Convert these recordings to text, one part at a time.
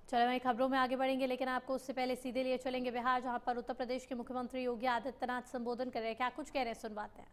चलो वहीं खबरों में आगे बढ़ेंगे, लेकिन आपको उससे पहले सीधे लिए चलेंगे बिहार, जहां पर उत्तर प्रदेश के मुख्यमंत्री योगी आदित्यनाथ संबोधन कर रहे हैं। क्या कुछ कह रहे हैं, सुनवाते हैं।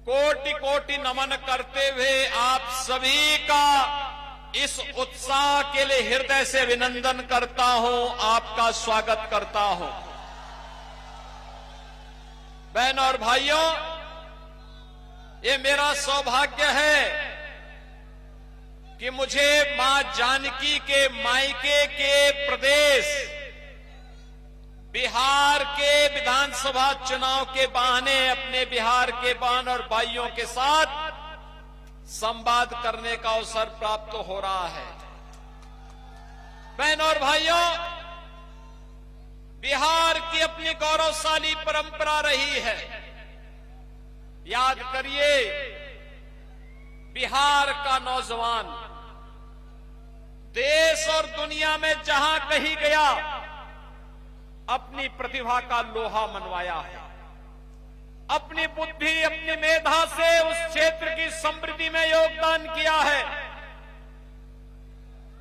कोटि कोटि नमन करते हुए आप सभी का इस उत्साह के लिए हृदय से अभिनंदन करता हूं, आपका स्वागत करता हूं। बहनों और भाइयों, ये मेरा सौभाग्य है कि मुझे मां जानकी के मायके के प्रदेश बिहार के विधानसभा चुनाव के बहाने अपने बिहार के बहन और भाइयों के साथ संवाद करने का अवसर प्राप्त हो रहा है। बहनों और भाइयों, बिहार की अपनी गौरवशाली परंपरा रही है। याद करिए, बिहार का नौजवान देश और दुनिया में जहां कहीं गया अपनी प्रतिभा का लोहा मनवाया है। अपनी बुद्धि, अपनी मेधा से उस क्षेत्र की समृद्धि में योगदान किया है।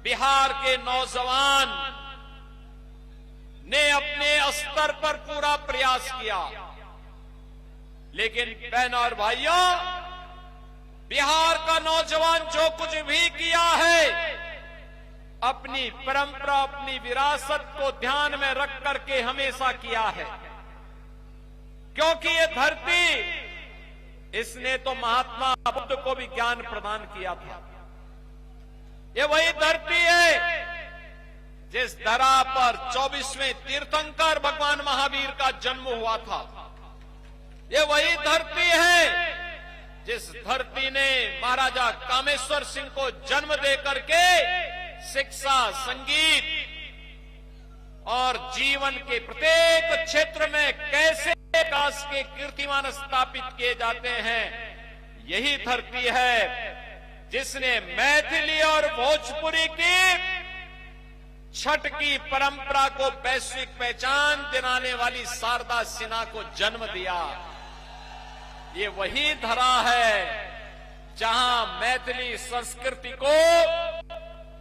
बिहार के नौजवान ने अपने स्तर पर पूरा प्रयास किया, लेकिन बहनों और भाइयों, बिहार का नौजवान जो कुछ भी किया है अपनी परंपरा, अपनी विरासत को ध्यान में रख करके हमेशा किया है। क्योंकि ये धरती, इसने तो महात्मा बुद्ध को भी ज्ञान प्रदान किया था। ये वही धरती है जिस धरा पर 24वें तीर्थंकर भगवान महावीर का जन्म हुआ था। ये वही धरती है जिस धरती ने महाराजा कामेश्वर सिंह को जन्म दे करके शिक्षा, संगीत और जीवन के प्रत्येक क्षेत्र में कैसे विकास के कीर्तिमान स्थापित किए जाते हैं, यही धरती है जिसने मैथिली और भोजपुरी की छठ की परंपरा को वैश्विक पहचान दिलाने वाली शारदा सिन्हा को जन्म दिया। ये वही धरा है जहां मैथिली संस्कृति को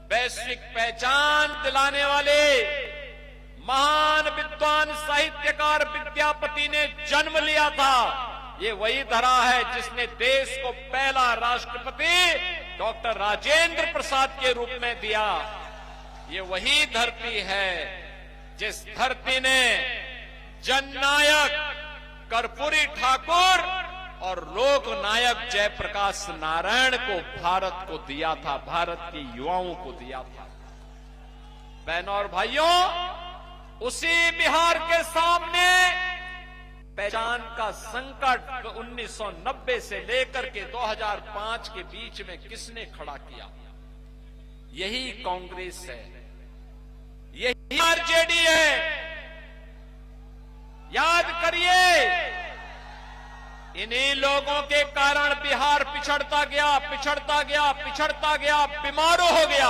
वैश्विक पहचान दिलाने वाले महान विद्वान साहित्यकार विद्यापति ने जन्म लिया था। ये वही धरा है जिसने देश को पहला राष्ट्रपति डॉक्टर राजेंद्र प्रसाद के रूप में दिया। ये वही धरती है जिस धरती ने जननायक कर्पूरी ठाकुर और लोकनायक जयप्रकाश नारायण को भारत को दिया था, भारत के युवाओं को दिया था। बहनों और भाइयों, उसी बिहार के सामने पहचान का संकट 1990 से लेकर के 2005 के बीच में किसने खड़ा किया? यही कांग्रेस है, यही आरजेडी है। याद करिए, इन्हीं लोगों के कारण बिहार पिछड़ता गया, पिछड़ता गया, पिछड़ता गया, बीमार हो गया।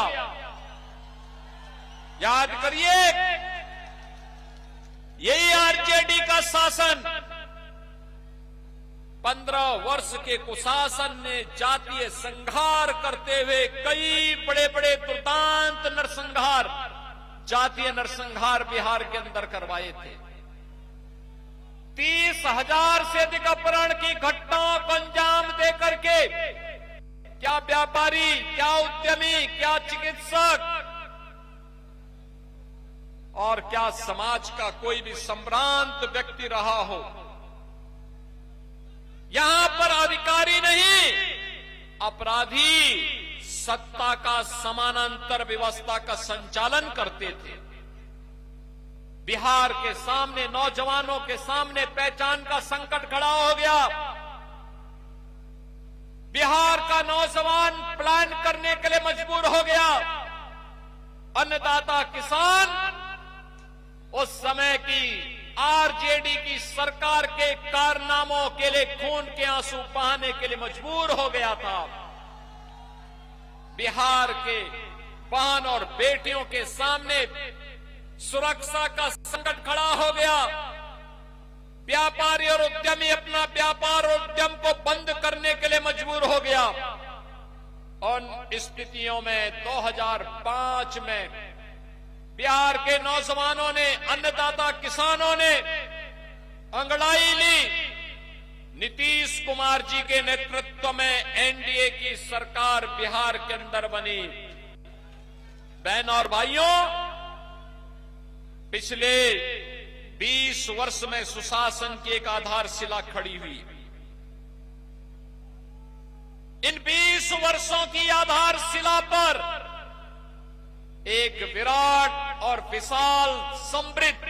याद करिए, यही आरजेडी का शासन, 15 वर्ष के कुशासन ने जातीय संघार करते हुए कई बड़े बड़े दुर्दांत नरसंहार, जातीय नरसंहार बिहार के अंदर करवाए थे। 30,000 से अधिक अपहरण की घटनाओं को अंजाम देकर के क्या व्यापारी, क्या उद्यमी, क्या चिकित्सक और क्या समाज का कोई भी संभ्रांत व्यक्ति रहा हो, यहां पर अधिकारी नहीं, अपराधी सत्ता का समानांतर व्यवस्था का संचालन करते थे। बिहार के सामने, नौजवानों के सामने पहचान का संकट खड़ा हो गया। बिहार का नौजवान प्लान करने के लिए मजबूर हो गया। अन्नदाता किसान उस समय की आरजेडी की सरकार के कारनामों के लिए खून के आंसू बहाने के लिए मजबूर हो गया था। बिहार के बहन और बेटियों के सामने सुरक्षा का संकट खड़ा हो गया। व्यापारी और उद्यमी अपना व्यापार और उद्यम को बंद करने के लिए मजबूर हो गया। उन स्थितियों में 2005 में बिहार के नौजवानों ने, अन्नदाता किसानों ने अंगड़ाई ली। नीतीश कुमार जी के नेतृत्व में एनडीए की सरकार बिहार के अंदर बनी। बहन और भाइयों, पिछले 20 वर्ष में सुशासन की एक आधारशिला खड़ी हुई। इन 20 वर्षों की आधारशिला पर एक विराट और विशाल समृद्ध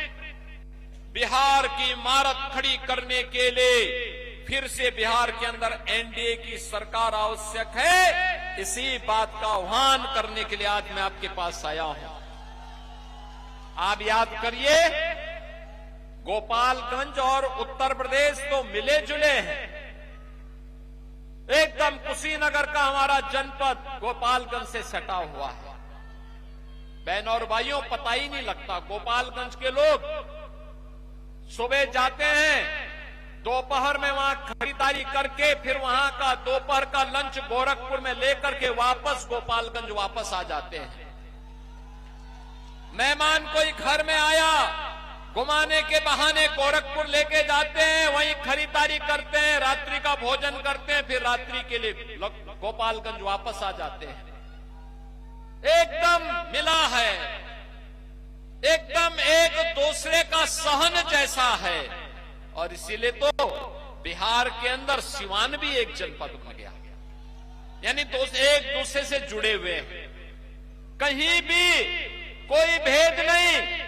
बिहार की इमारत खड़ी करने के लिए फिर से बिहार के अंदर एनडीए की सरकार आवश्यक है। इसी बात का आह्वान करने के लिए आज मैं आपके पास आया हूं। आप याद करिए, गोपालगंज और उत्तर प्रदेश तो मिले जुले हैं। एकदम कुशीनगर का हमारा जनपद गोपालगंज से सटा हुआ है। बहन और भाइयों, पता ही नहीं लगता। गोपालगंज के लोग सुबह जाते हैं, दोपहर में वहां खरीदारी करके फिर वहां का दोपहर का लंच गोरखपुर में लेकर के वापस गोपालगंज वापस आ जाते हैं। मेहमान कोई घर में आया, घुमाने के बहाने गोरखपुर लेके जाते हैं, वहीं खरीदारी करते हैं, रात्रि का भोजन करते हैं, फिर रात्रि के लिए गोपालगंज वापस आ जाते हैं। एकदम मिला है, एकदम एक दूसरे का सहन जैसा है। और इसीलिए तो बिहार के अंदर सिवान भी एक जनपद बन गया, यानी एक दूसरे से जुड़े हुए हैं, कहीं भी कोई भेद नहीं।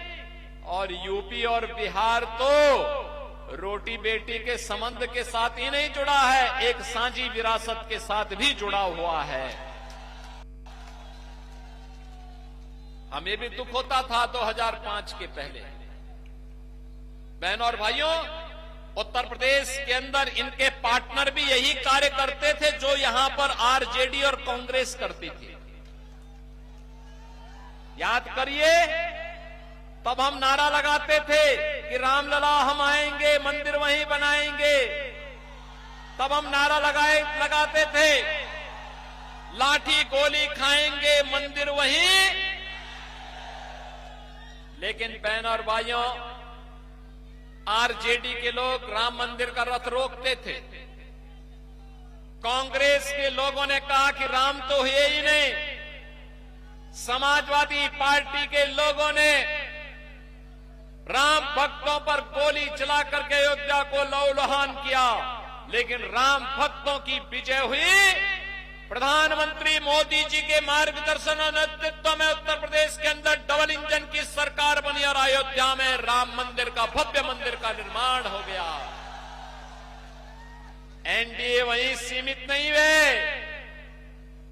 और यूपी और बिहार तो रोटी बेटी के संबंध के साथ ही नहीं जुड़ा है, एक साझी विरासत के साथ भी जुड़ा हुआ है। हमें भी दुख होता था 2005 के पहले। बहन और भाइयों, उत्तर प्रदेश के अंदर इनके पार्टनर भी यही कार्य करते थे जो यहां पर आरजेडी और कांग्रेस करती थी। याद करिए, तब हम नारा लगाते थे कि रामलला हम आएंगे, मंदिर वहीं बनाएंगे। तब हम नारा लगाते थे, लाठी गोली खाएंगे, मंदिर वहीं। लेकिन बहन और भाइयों, आरजेडी के लोग राम मंदिर का रथ रोकते थे। कांग्रेस के लोगों ने कहा कि राम तो हुए ही नहीं। समाजवादी पार्टी के लोगों ने राम भक्तों पर गोली चला करके अयोध्या को लहूलुहान किया। लेकिन राम भक्तों की विजय हुई। प्रधानमंत्री मोदी जी के मार्गदर्शन और नेतृत्व में उत्तर प्रदेश के अंदर डबल इंजन की सरकार बनी और अयोध्या में राम मंदिर का, भव्य मंदिर का निर्माण हो गया। एनडीए वहीं सीमित नहीं हुए।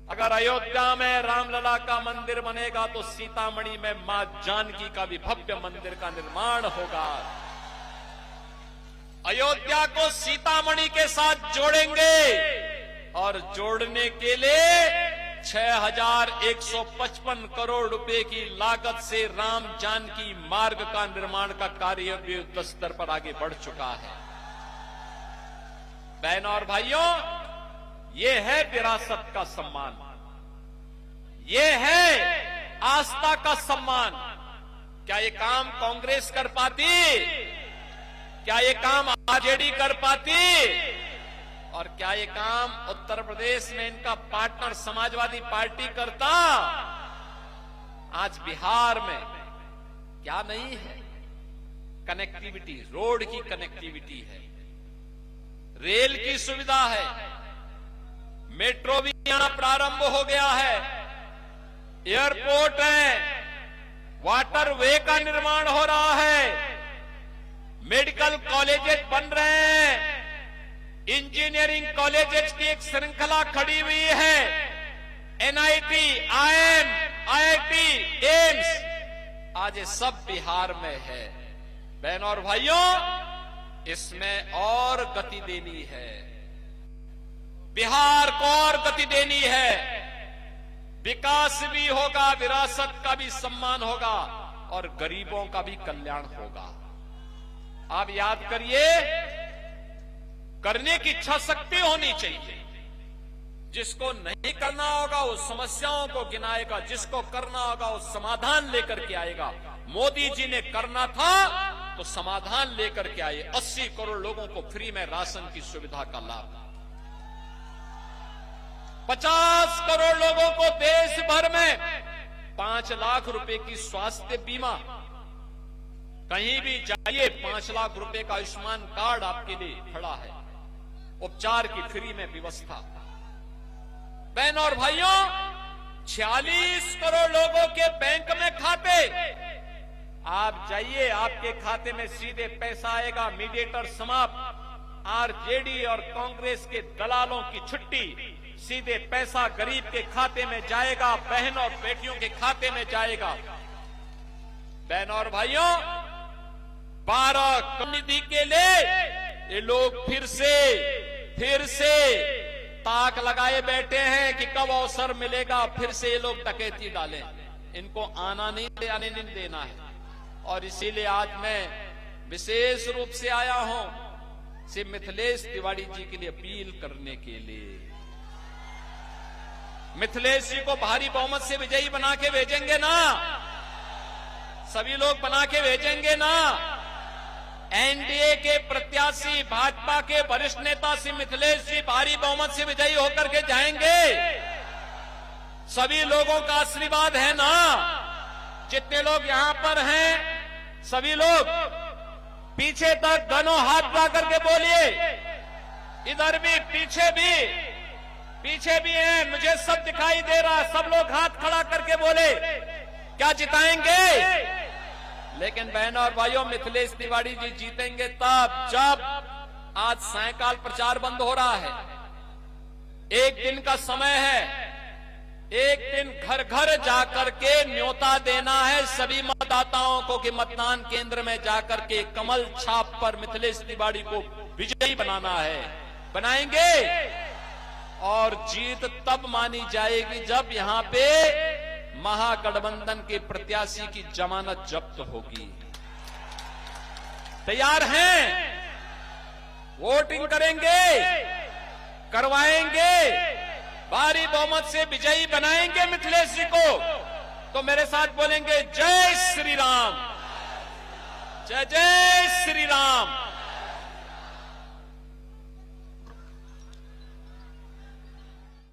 अगर अयोध्या में रामलला का मंदिर बनेगा तो सीतामढ़ी में मां जानकी का भी भव्य मंदिर का निर्माण होगा। अयोध्या को सीतामढ़ी के साथ जोड़ेंगे और जोड़ने के लिए 6,155 करोड़ रुपए की लागत से राम जानकी मार्ग का निर्माण का कार्य भी युद्ध स्तर पर आगे बढ़ चुका है। बहनों और भाइयों, ये है विरासत का सम्मान, ये है आस्था का सम्मान। क्या ये काम कांग्रेस कर पाती? क्या ये काम आरजेडी कर पाती? और क्या ये काम उत्तर प्रदेश में इनका पार्टनर समाजवादी पार्टी करता? आज बिहार में क्या नहीं है? कनेक्टिविटी, रोड की कनेक्टिविटी है, रेल की सुविधा है, मेट्रो भी यहां प्रारंभ हो गया है, एयरपोर्ट है, वाटरवे का निर्माण हो रहा है, मेडिकल कॉलेजेस बन रहे हैं, इंजीनियरिंग कॉलेजेस की एक श्रृंखला खड़ी हुई है, एनआईटी, आईएम, आईआईटी, एम्स, आज ये सब बिहार में है। बहनों और भाइयों, इसमें और गति देनी है, बिहार को और गति देनी है। विकास भी होगा, विरासत का भी सम्मान होगा और गरीबों का भी कल्याण होगा। आप याद करिए, करने की इच्छा शक्ति होनी चाहिए। जिसको नहीं करना होगा वो समस्याओं को गिनाएगा, जिसको करना होगा वो समाधान लेकर के आएगा। मोदी जी ने करना था तो समाधान लेकर के आए। 80 करोड़ लोगों को फ्री में राशन की सुविधा का लाभ, 50 करोड़ लोगों को देश भर में 5 लाख रुपए की स्वास्थ्य बीमा, कहीं भी जाइए 5 लाख रुपए का आयुष्मान कार्ड आपके लिए खड़ा है, उपचार की फ्री में व्यवस्था। बहन और भाइयों, 46 करोड़ लोगों के बैंक में खाते, आप जाइए आपके खाते में सीधे पैसा आएगा, मीडिएटर समाप्त, आरजेडी और कांग्रेस के दलालों की छुट्टी, सीधे पैसा गरीब के खाते में जाएगा, बहन और बेटियों के खाते में जाएगा। बहन और भाइयों, 12 कम्युनिटी के लिए ये लोग फिर से ताक लगाए बैठे हैं कि कब अवसर मिलेगा फिर से ये लोग डकैती डालें। इनको आने नहीं देना है। और इसीलिए आज मैं विशेष रूप से आया हूं श्री मिथिलेश तिवारी जी के लिए अपील करने के लिए। मिथिलेश जी को भारी बहुमत से विजयी बना के भेजेंगे ना, सभी लोग बना के भेजेंगे ना। एनडीए के प्रत्याशी भाजपा के वरिष्ठ नेता श्री मिथिलेश जी भारी बहुमत से विजयी होकर के जाएंगे। सभी लोगों का आशीर्वाद है ना। जितने लोग यहां पर हैं सभी लोग पीछे तक दोनों हाथ उठा करके बोलिए, इधर भी पीछे भी हैं, मुझे सब दिखाई दे रहा है। सब लोग हाथ खड़ा करके बोले क्या जिताएंगे। लेकिन बहनों और भाइयों, मिथिलेश तिवारी जी जीतेंगे तब जब, आज सायंकाल प्रचार बंद हो रहा है, एक दिन का समय है, एक दिन घर घर जाकर के न्योता देना है सभी मतदाताओं को कि मतदान केंद्र में जाकर के कमल छाप पर मिथिलेश तिवारी को विजयी बनाना है। बनाएंगे और जीत तब मानी जाएगी जब यहां पे महागठबंधन के प्रत्याशी की जमानत जब्त होगी। तैयार हैं? वोटिंग करेंगे, करवाएंगे, भारी बहुमत से विजयी बनाएंगे मिथिलेश जी को। तो मेरे साथ बोलेंगे जय श्री राम, जय जय श्री राम।